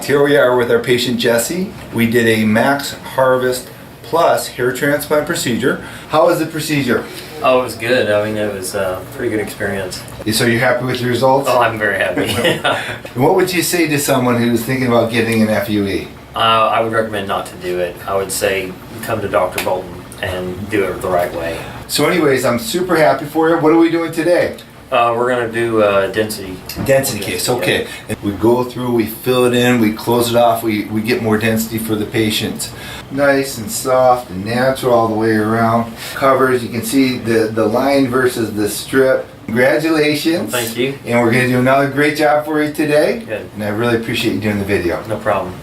Here we are with our patient Jesse. We did a max harvest plus hair transplant procedure. How was the procedure? Oh, it was good. I mean, it was a pretty good experience. So you're happy with the results? Oh, I'm very happy. And what would you say to someone who's thinking about getting an FUE? I would recommend not to do it. I would say come to Dr. Bolton and do it the right way. So anyways, I'm super happy for you. What are we doing today? We're going to do density. Density case, okay. And we go through, we fill it in, we close it off, we get more density for the patient. Nice and soft and natural all the way around. Covers, you can see the line versus the strip. Congratulations. Thank you. And we're going to do another great job for you today. Good. And I really appreciate you doing the video. No problem.